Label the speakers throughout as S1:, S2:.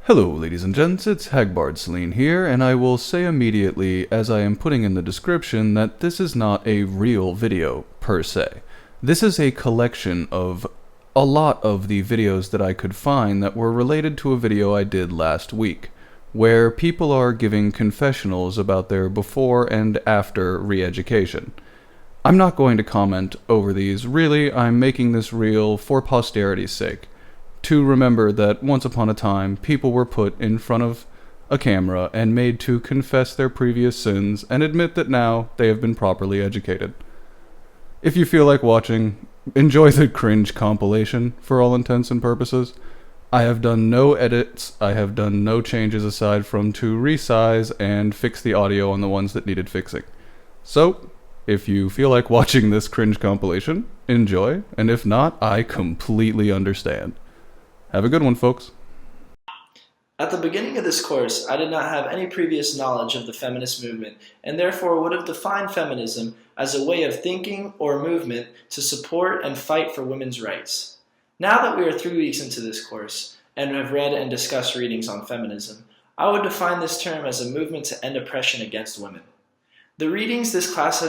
S1: Hello, ladies and gents, it's Hagbard Celine here, and I will say immediately, as I am putting in the description, that this is not a real video, per se. This is a collection of a lot of the videos that I could find that were related to a video I did last week, where people are giving confessionals about their before and after re-education. I'm not going to comment over these, really. I'm making this reel for posterity's sake, to remember that once upon a time, people were put in front of a camera and made to confess their previous sins and admit that now they have been properly educated. If you feel like watching, enjoy the Cringe compilation for all intents and purposes. I have done no edits, I have done no changes aside from to resize and fix the audio on the ones that needed fixing. So, if you feel like watching this Cringe compilation, enjoy, and if not, I completely understand. Have a good one, folks.
S2: At the beginning of this course, I did not have any previous knowledge of the feminist movement, and therefore would have defined feminism as a way of thinking or movement to support and fight for women's rights. Now that we are 3 weeks into this course, and have read and discussed readings on feminism, I would define this term as a movement to end oppression against women. The readings this class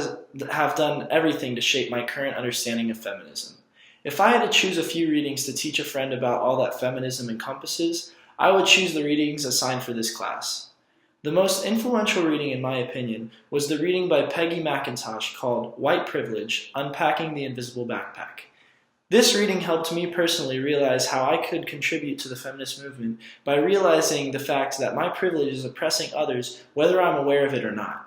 S2: have done everything to shape my current understanding of feminism. If I had to choose a few readings to teach a friend about all that feminism encompasses, I would choose the readings assigned for this class. The most influential reading, in my opinion, was the reading by Peggy McIntosh called White Privilege: Unpacking the Invisible Backpack. This reading helped me personally realize how I could contribute to the feminist movement by realizing the fact that my privilege is oppressing others whether I'm aware of it or not.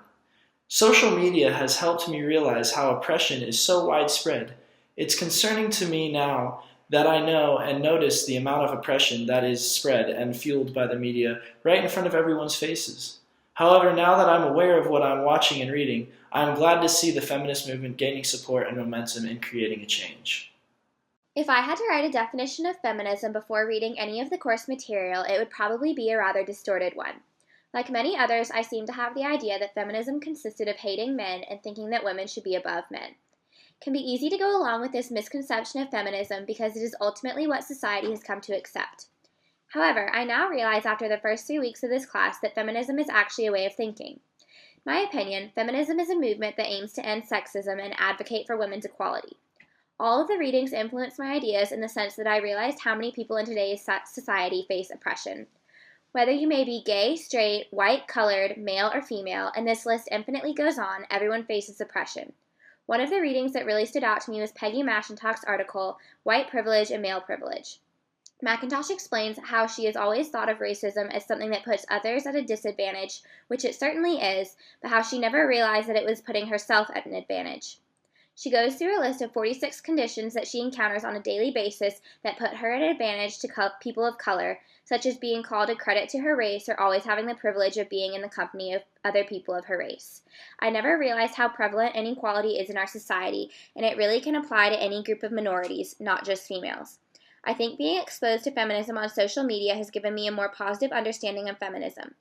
S2: Social media has helped me realize how oppression is so widespread. It's concerning to me now that I know and notice the amount of oppression that is spread and fueled by the media right in front of everyone's faces. However, now that I'm aware of what I'm watching and reading, I'm glad to see the feminist movement gaining support and momentum in creating a change.
S3: If I had to write a definition of feminism before reading any of the course material, it would probably be a rather distorted one. Like many others, I seem to have the idea that feminism consisted of hating men and thinking that women should be above men. It can be easy to go along with this misconception of feminism because it is ultimately what society has come to accept. However, I now realize after the first 3 weeks of this class that feminism is actually a way of thinking. In my opinion, feminism is a movement that aims to end sexism and advocate for women's equality. All of the readings influenced my ideas in the sense that I realized how many people in today's society face oppression. Whether you may be gay, straight, white, colored, male, or female, and this list infinitely goes on, everyone faces oppression. One of the readings that really stood out to me was Peggy McIntosh's article, White Privilege and Male Privilege. McIntosh explains how she has always thought of racism as something that puts others at a disadvantage, which it certainly is, but how she never realized that it was putting herself at an advantage. She goes through a list of 46 conditions that she encounters on a daily basis that put her at an advantage to people of color, such as being called a credit to her race or always having the privilege of being in the company of other people of her race. I never realized how prevalent inequality is in our society, and it really can apply to any group of minorities, not just females. I think being exposed to feminism on social media has given me a more positive understanding of feminism.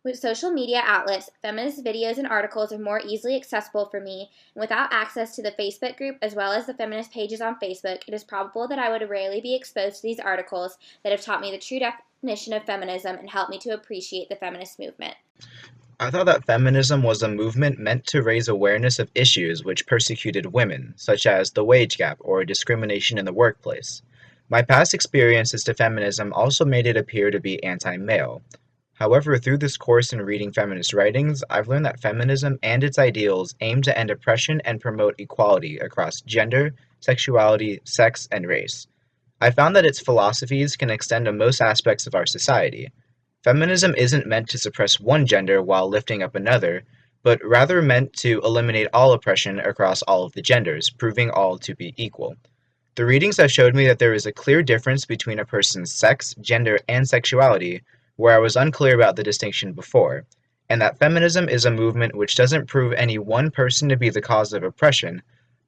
S3: With social media outlets, feminist videos and articles are more easily accessible for me, and without access to the Facebook group as well as the feminist pages on Facebook, it is probable that I would rarely be exposed to these articles that have taught me the true definition of feminism and helped me to appreciate the feminist movement.
S4: I thought that feminism was a movement meant to raise awareness of issues which persecuted women, such as the wage gap or discrimination in the workplace. My past experiences to feminism also made it appear to be anti-male. However, through this course in reading feminist writings, I've learned that feminism and its ideals aim to end oppression and promote equality across gender, sexuality, sex, and race. I found that its philosophies can extend to most aspects of our society. Feminism isn't meant to suppress one gender while lifting up another, but rather meant to eliminate all oppression across all of the genders, proving all to be equal. The readings have showed me that there is a clear difference between a person's sex, gender, and sexuality, where I was unclear about the distinction before, and that feminism is a movement which doesn't prove any one person to be the cause of oppression,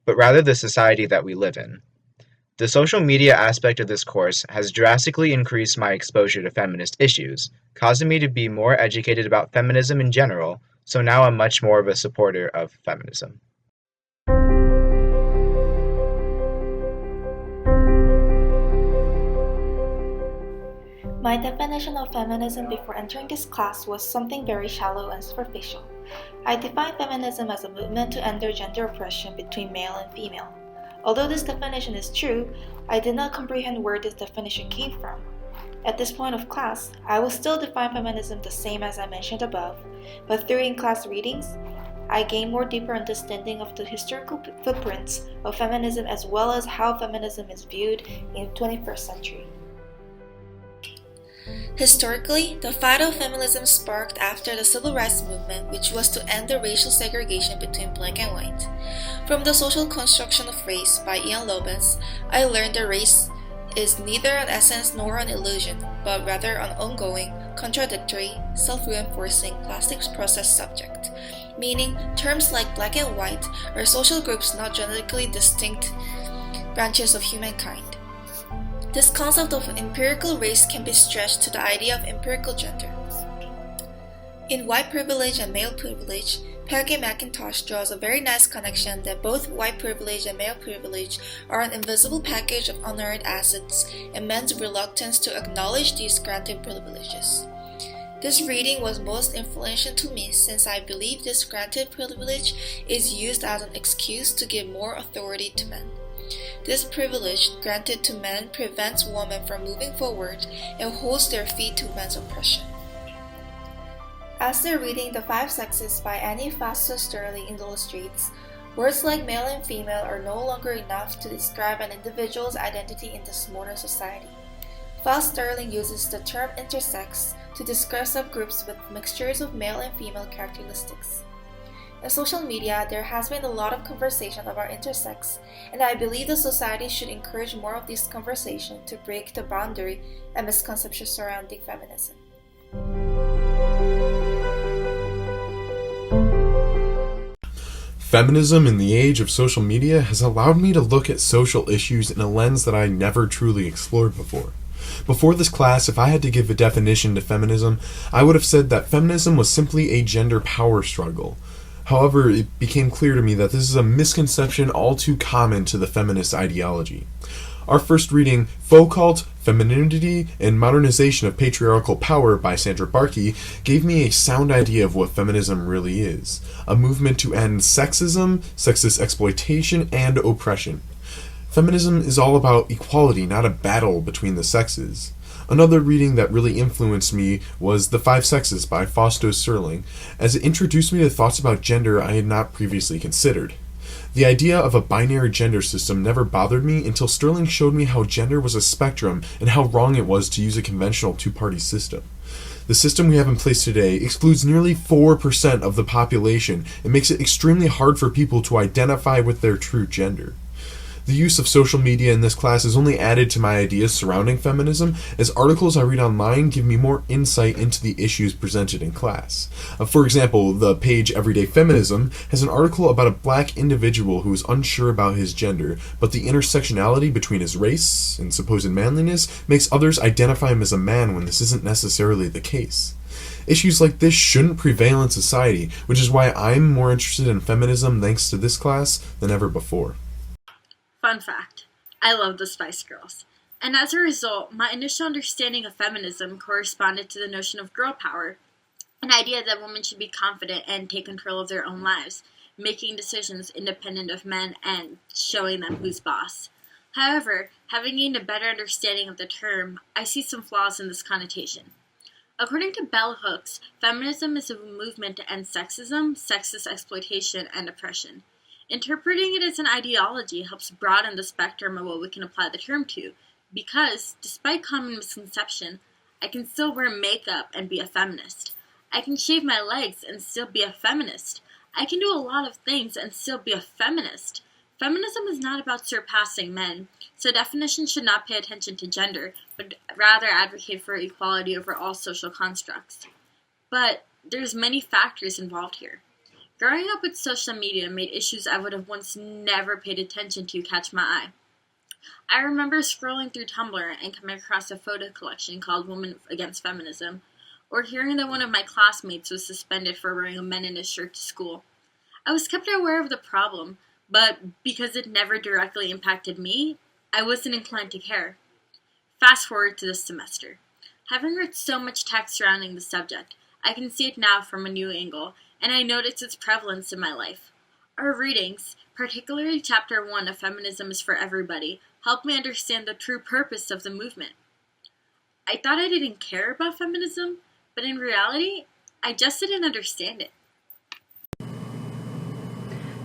S4: but rather the society that we live in. The social media aspect of this course has drastically increased my exposure to feminist issues, causing me to be more educated about feminism in general, so now I'm much more of a supporter of feminism.
S5: My definition of feminism before entering this class was something very shallow and superficial. I defined feminism as a movement to end gender oppression between male and female. Although this definition is true, I did not comprehend where this definition came from. At this point of class, I will still define feminism the same as I mentioned above, but through in-class readings, I gained more deeper understanding of the historical footprints of feminism as well as how feminism is viewed in the 21st century. Historically, the fight of feminism sparked after the Civil Rights Movement, which was to end the racial segregation between black and white. From The Social Construction of Race by Ian Lobens, I learned that race is neither an essence nor an illusion, but rather an ongoing, contradictory, self-reinforcing plastic process subject, meaning terms like black and white are social groups not genetically distinct branches of humankind. This concept of empirical race can be stretched to the idea of empirical gender. In White Privilege and Male Privilege, Peggy McIntosh draws a very nice connection that both white privilege and male privilege are an invisible package of unearned assets and men's reluctance to acknowledge these granted privileges. This reading was most influential to me since I believe this granted privilege is used as an excuse to give more authority to men. This privilege granted to men prevents women from moving forward and holds their feet to men's oppression. After reading The Five Sexes by Annie Foster Sterling illustrates, words like male and female are no longer enough to describe an individual's identity in this modern society. Foster Sterling uses the term intersex to describe subgroups with mixtures of male and female characteristics. In social media, there has been a lot of conversation about intersex, and I believe the society should encourage more of this conversation to break the boundary and misconceptions surrounding feminism.
S6: Feminism in the age of social media has allowed me to look at social issues in a lens that I never truly explored before. Before this class, if I had to give a definition to feminism, I would have said that feminism was simply a gender power struggle. However, it became clear to me that this is a misconception all too common to the feminist ideology. Our first reading, Faux-Cult, Femininity, and Modernization of Patriarchal Power by Sandra Barkey, gave me a sound idea of what feminism really is. A movement to end sexism, sexist exploitation, and oppression. Feminism is all about equality, not a battle between the sexes. Another reading that really influenced me was The Five Sexes by Foster Sterling, as it introduced me to thoughts about gender I had not previously considered. The idea of a binary gender system never bothered me until Sterling showed me how gender was a spectrum and how wrong it was to use a conventional two-party system. The system we have in place today excludes nearly 4% of the population and makes it extremely hard for people to identify with their true gender. The use of social media in this class is only added to my ideas surrounding feminism, as articles I read online give me more insight into the issues presented in class. For example, the page Everyday Feminism has an article about a black individual who is unsure about his gender, but the intersectionality between his race and supposed manliness makes others identify him as a man when this isn't necessarily the case. Issues like this shouldn't prevail in society, which is why I'm more interested in feminism thanks to this class than ever before.
S7: Fun fact, I love the Spice Girls. And as a result, my initial understanding of feminism corresponded to the notion of girl power, an idea that women should be confident and take control of their own lives, making decisions independent of men and showing them who's boss. However, having gained a better understanding of the term, I see some flaws in this connotation. According to bell hooks, feminism is a movement to end sexism, sexist exploitation, and oppression. Interpreting it as an ideology helps broaden the spectrum of what we can apply the term to, because, despite common misconception, I can still wear makeup and be a feminist. I can shave my legs and still be a feminist. I can do a lot of things and still be a feminist. Feminism is not about surpassing men, so definitions should not pay attention to gender, but rather advocate for equality over all social constructs. But there's many factors involved here. Growing up with social media made issues I would have once never paid attention to catch my eye. I remember scrolling through Tumblr and coming across a photo collection called Women Against Feminism, or hearing that one of my classmates was suspended for wearing a meninist shirt to school. I was kept aware of the problem, but because it never directly impacted me, I wasn't inclined to care. Fast forward to this semester. Having read so much text surrounding the subject, I can see it now from a new angle, and I notice its prevalence in my life. Our readings, particularly Chapter 1 of Feminism is for Everybody, helped me understand the true purpose of the movement. I thought I didn't care about feminism, but in reality, I just didn't understand it.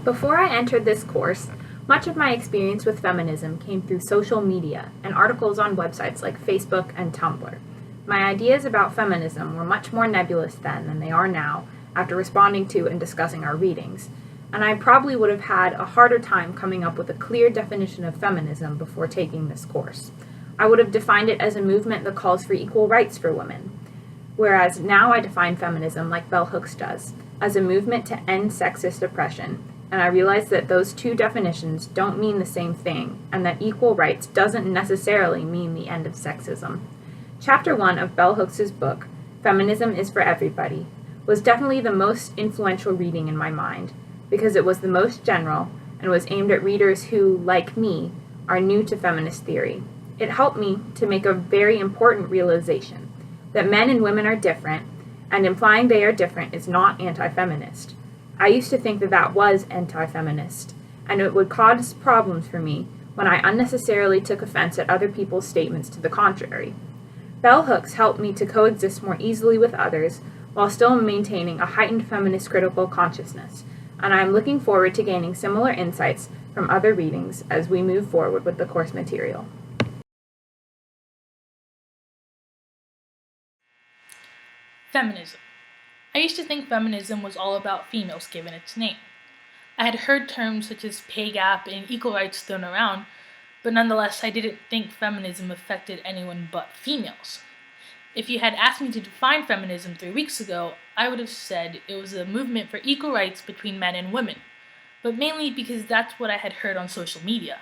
S8: Before I entered this course, much of my experience with feminism came through social media and articles on websites like Facebook and Tumblr. My ideas about feminism were much more nebulous then than they are now, after responding to and discussing our readings, and I probably would have had a harder time coming up with a clear definition of feminism before taking this course. I would have defined it as a movement that calls for equal rights for women, whereas now I define feminism like Bell Hooks does, as a movement to end sexist oppression, and I realize that those two definitions don't mean the same thing, and that equal rights doesn't necessarily mean the end of sexism. Chapter 1 of Bell Hooks' book, Feminism is for Everybody, was definitely the most influential reading in my mind, because it was the most general and was aimed at readers who, like me, are new to feminist theory. It helped me to make a very important realization, that men and women are different, and implying they are different is not anti-feminist. I used to think that that was anti-feminist, and it would cause problems for me when I unnecessarily took offense at other people's statements to the contrary. Bell Hooks helped me to coexist more easily with others while still maintaining a heightened feminist critical consciousness, and I am looking forward to gaining similar insights from other readings as we move forward with the course material.
S9: Feminism. I used to think feminism was all about females given its name. I had heard terms such as pay gap and equal rights thrown around, but nonetheless I didn't think feminism affected anyone but females. If you had asked me to define feminism 3 weeks ago, I would have said it was a movement for equal rights between men and women, but mainly because that's what I had heard on social media.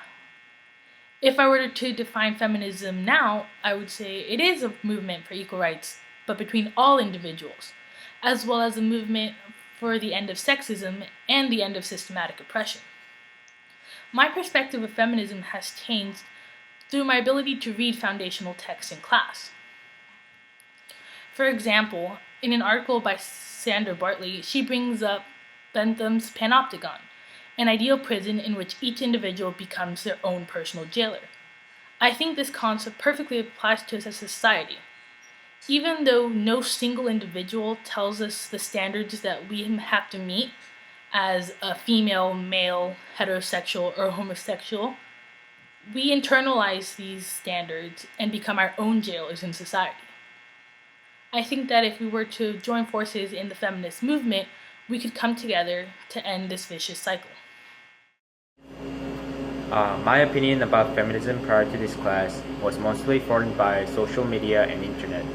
S9: If I were to define feminism now, I would say it is a movement for equal rights, but between all individuals, as well as a movement for the end of sexism and the end of systematic oppression. My perspective of feminism has changed through my ability to read foundational texts in class. For example, in an article by Sandra Bartley, she brings up Bentham's panopticon, an ideal prison in which each individual becomes their own personal jailer. I think this concept perfectly applies to us as a society. Even though no single individual tells us the standards that we have to meet as a female, male, heterosexual, or homosexual, we internalize these standards and become our own jailers in society. I think that if we were to join forces in the feminist movement, we could come together to end this vicious cycle.
S10: My opinion about feminism prior to this class was mostly formed by social media and internet.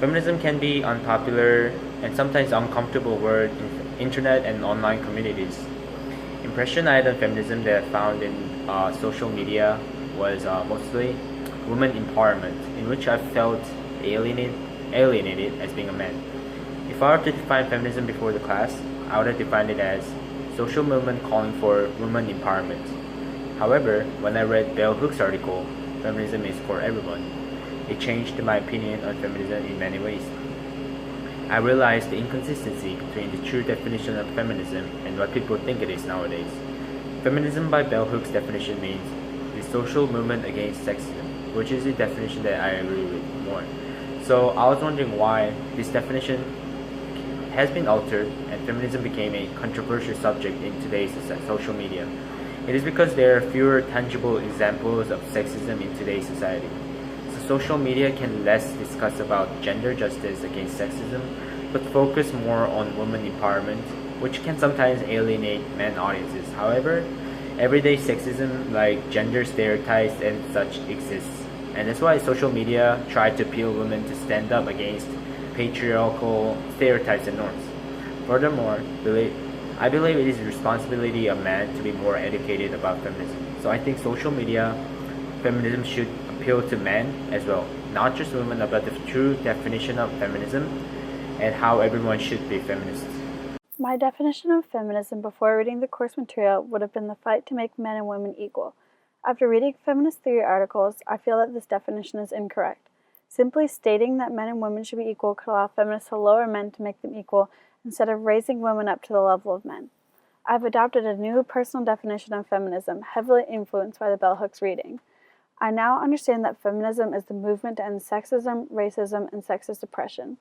S10: Feminism can be unpopular and sometimes uncomfortable word in internet and online communities. Impression I had on feminism that I found in social media was mostly women empowerment, in which I felt alienated as being a man. If I were to define feminism before the class, I would have defined it as social movement calling for women empowerment. However, when I read Bell Hooks' article, Feminism is for Everyone, it changed my opinion on feminism in many ways. I realized the inconsistency between the true definition of feminism and what people think it is nowadays. Feminism by Bell Hooks' definition means the social movement against sexism, which is the definition that I agree with more. So I was wondering why this definition has been altered and feminism became a controversial subject in today's social media. It is because there are fewer tangible examples of sexism in today's society. So social media can less discuss about gender justice against sexism, but focus more on women empowerment, which can sometimes alienate men audiences. However, everyday sexism like gender stereotypes and such exists, and that's why social media try to appeal women to stand up against patriarchal stereotypes and norms. Furthermore, I believe it is the responsibility of men to be more educated about feminism. So I think social media feminism should appeal to men as well, not just women, about the true definition of feminism and how everyone should be feminists.
S11: My definition of feminism before reading the course material would have been the fight to make men and women equal. After reading feminist theory articles, I feel that this definition is incorrect. Simply stating that men and women should be equal could allow feminists to lower men to make them equal instead of raising women up to the level of men. I've adopted a new personal definition of feminism, heavily influenced by the bell hooks reading. I now understand that feminism is the movement to end sexism, racism, and sexist oppression.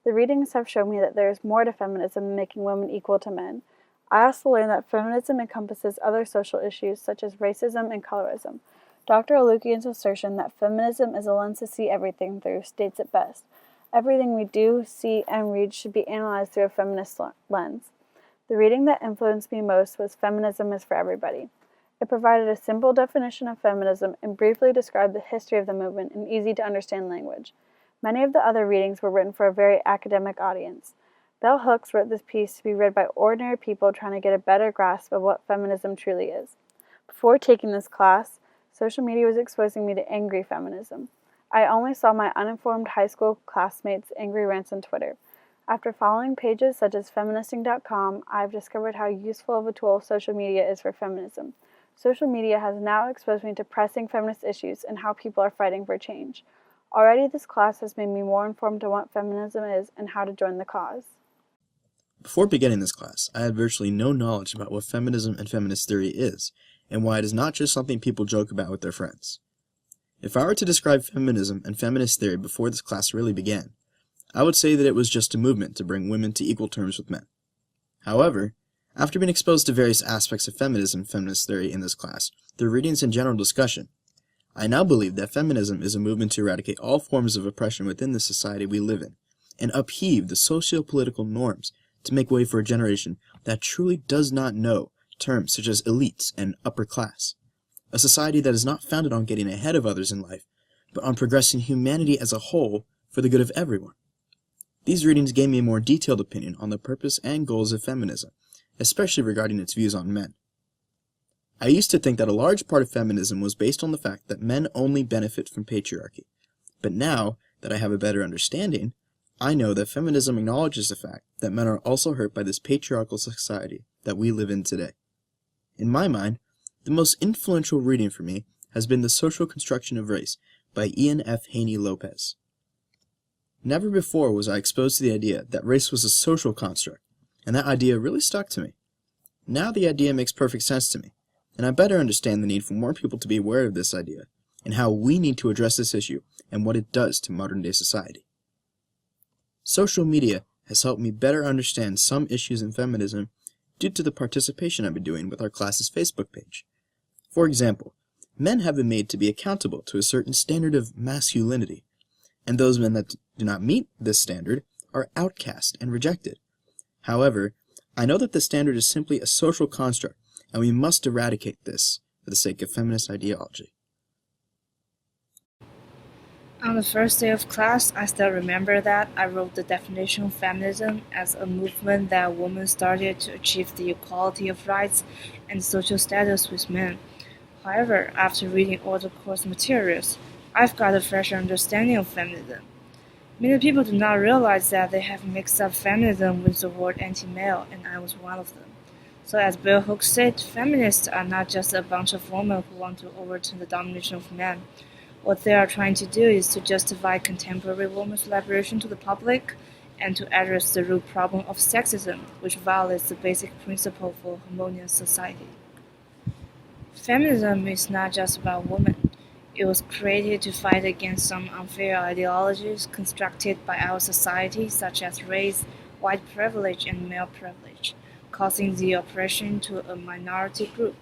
S11: The readings have shown me that there is more to feminism than making women equal to men. I also learned that feminism encompasses other social issues such as racism and colorism. Dr. Alukian's assertion that feminism is a lens to see everything through states it best. Everything we do, see, and read should be analyzed through a feminist lens. The reading that influenced me most was Feminism is for Everybody. It provided a simple definition of feminism and briefly described the history of the movement in easy-to-understand language. Many of the other readings were written for a very academic audience. Bell Hooks wrote this piece to be read by ordinary people trying to get a better grasp of what feminism truly is. Before taking this class, social media was exposing me to angry feminism. I only saw my uninformed high school classmates' angry rants on Twitter. After following pages such as feministing.com, I've discovered how useful of a tool social media is for feminism. Social media has now exposed me to pressing feminist issues and how people are fighting for change. Already this class has made me more informed on what feminism is and how to join the cause.
S12: Before beginning this class, I had virtually no knowledge about what feminism and feminist theory is, and why it is not just something people joke about with their friends. If I were to describe feminism and feminist theory before this class really began, I would say that it was just a movement to bring women to equal terms with men. However, after being exposed to various aspects of feminism and feminist theory in this class, through readings and general discussion, I now believe that feminism is a movement to eradicate all forms of oppression within the society we live in, and upheave the socio-political norms to make way for a generation that truly does not know terms such as elites and upper class. A society that is not founded on getting ahead of others in life, but on progressing humanity as a whole for the good of everyone. These readings gave me a more detailed opinion on the purpose and goals of feminism, especially regarding its views on men. I used to think that a large part of feminism was based on the fact that men only benefit from patriarchy, but now that I have a better understanding, I know that feminism acknowledges the fact that men are also hurt by this patriarchal society that we live in today. In my mind, the most influential reading for me has been The Social Construction of Race by Ian F. Haney Lopez. Never before was I exposed to the idea that race was a social construct, and that idea really stuck to me. Now the idea makes perfect sense to me, and I better understand the need for more people to be aware of this idea, and how we need to address this issue and what it does to modern-day society. Social media has helped me better understand some issues in feminism due to the participation I've been doing with our class's Facebook page. For example, men have been made to be accountable to a certain standard of masculinity, and those men that do not meet this standard are outcast and rejected. However, I know that the standard is simply a social construct, and we must eradicate this for the sake of feminist ideology.
S13: On the first day of class, I still remember that I wrote the definition of feminism as a movement that women started to achieve the equality of rights and social status with men. However, after reading all the course materials, I've got a fresher understanding of feminism. Many people do not realize that they have mixed up feminism with the word anti-male, and I was one of them. So as Bell Hooks said, feminists are not just a bunch of women who want to overturn the domination of men. What they are trying to do is to justify contemporary women's liberation to the public and to address the root problem of sexism, which violates the basic principle for a harmonious society. Feminism is not just about women. It was created to fight against some unfair ideologies constructed by our society, such as race, white privilege, and male privilege, causing the oppression to a minority group.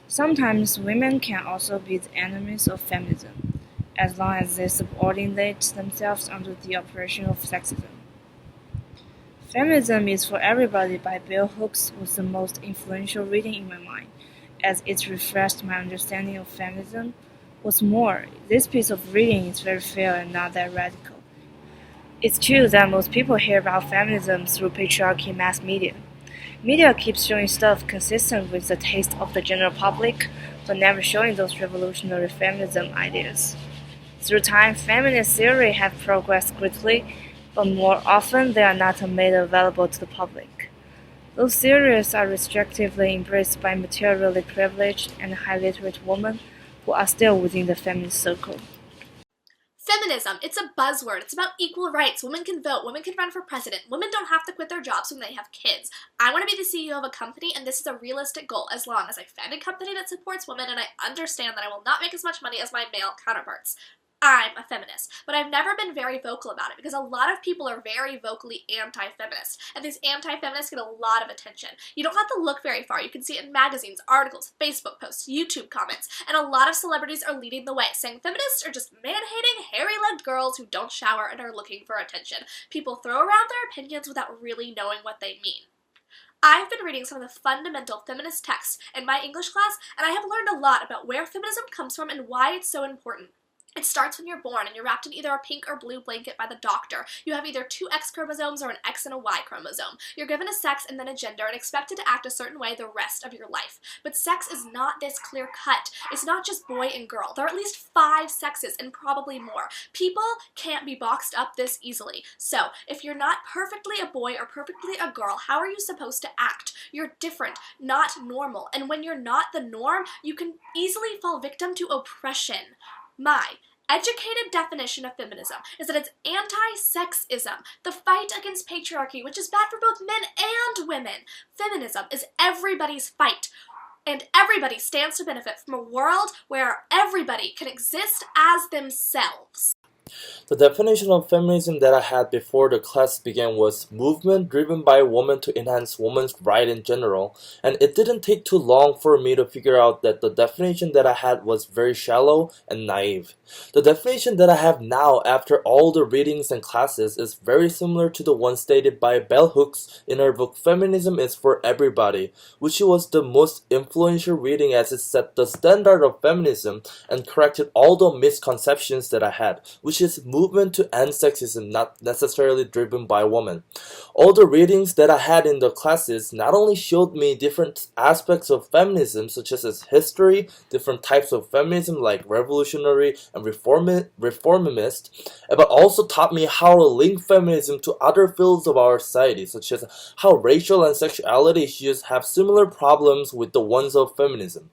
S13: Sometimes women can also be the enemies of feminism, as long as they subordinate themselves under the oppression of sexism. Feminism is for Everybody by Bell Hooks was the most influential reading in my mind, as it refreshed my understanding of feminism. What's more, this piece of reading is very fair and not that radical. It's true that most people hear about feminism through patriarchy mass media. Media keeps showing stuff consistent with the taste of the general public, but never showing those revolutionary feminism ideas. Through time, feminist theory have progressed greatly, but more often they are not made available to the public. Those theories are restrictively embraced by materially privileged and high literate women who are still within the feminist circle.
S14: Feminism, it's a buzzword. It's about equal rights. Women can vote. Women can run for president. Women don't have to quit their jobs when they have kids. I want to be the CEO of a company, and this is a realistic goal as long as I find a company that supports women and I understand that I will not make as much money as my male counterparts. I'm a feminist, but I've never been very vocal about it because a lot of people are very vocally anti-feminist, and these anti-feminists get a lot of attention. You don't have to look very far. You can see it in magazines, articles, Facebook posts, YouTube comments, and a lot of celebrities are leading the way, saying feminists are just man-hating, hairy-legged girls who don't shower and are looking for attention. People throw around their opinions without really knowing what they mean. I've been reading some of the fundamental feminist texts in my English class, and I have learned a lot about where feminism comes from and why it's so important. It starts when you're born and you're wrapped in either a pink or blue blanket by the doctor. You have either two X chromosomes or an X and a Y chromosome. You're given a sex and then a gender and expected to act a certain way the rest of your life. But sex is not this clear cut. It's not just boy and girl. There are at least 5 sexes and probably more. People can't be boxed up this easily. So, if you're not perfectly a boy or perfectly a girl, how are you supposed to act? You're different, not normal. And when you're not the norm, you can easily fall victim to oppression. My educated definition of feminism is that it's anti-sexism, the fight against patriarchy, which is bad for both men and women. Feminism is everybody's fight, and everybody stands to benefit from a world where everybody can exist as themselves.
S2: The definition of feminism that I had before the class began was movement driven by women to enhance women's rights in general, and it didn't take too long for me to figure out that the definition that I had was very shallow and naive. The definition that I have now after all the readings and classes is very similar to the one stated by Bell Hooks in her book Feminism is for Everybody, which was the most influential reading as it set the standard of feminism and corrected all the misconceptions that I had, which is movement to end sexism not necessarily driven by women. All the readings that I had in the classes not only showed me different aspects of feminism such as its history, different types of feminism like revolutionary and reformist, but also taught me how to link feminism to other fields of our society such as how racial and sexuality issues have similar problems with the ones of feminism,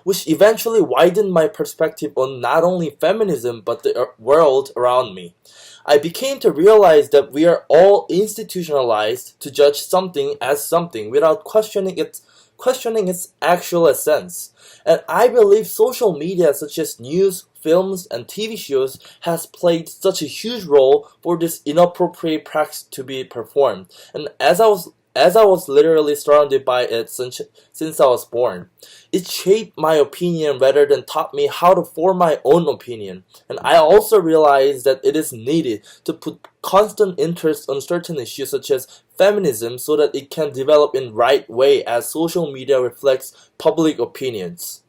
S2: which eventually widened my perspective on not only feminism but the world around me. I became to realize that we are all institutionalized to judge something as something without questioning its actual essence. And I believe social media such as news, films, and TV shows has played such a huge role for this inappropriate practice to be performed. And as I was literally surrounded by it since I was born. It shaped my opinion rather than taught me how to form my own opinion. And I also realized that it is needed to put constant interest on certain issues such as feminism so that it can develop in right way as social media reflects public opinions.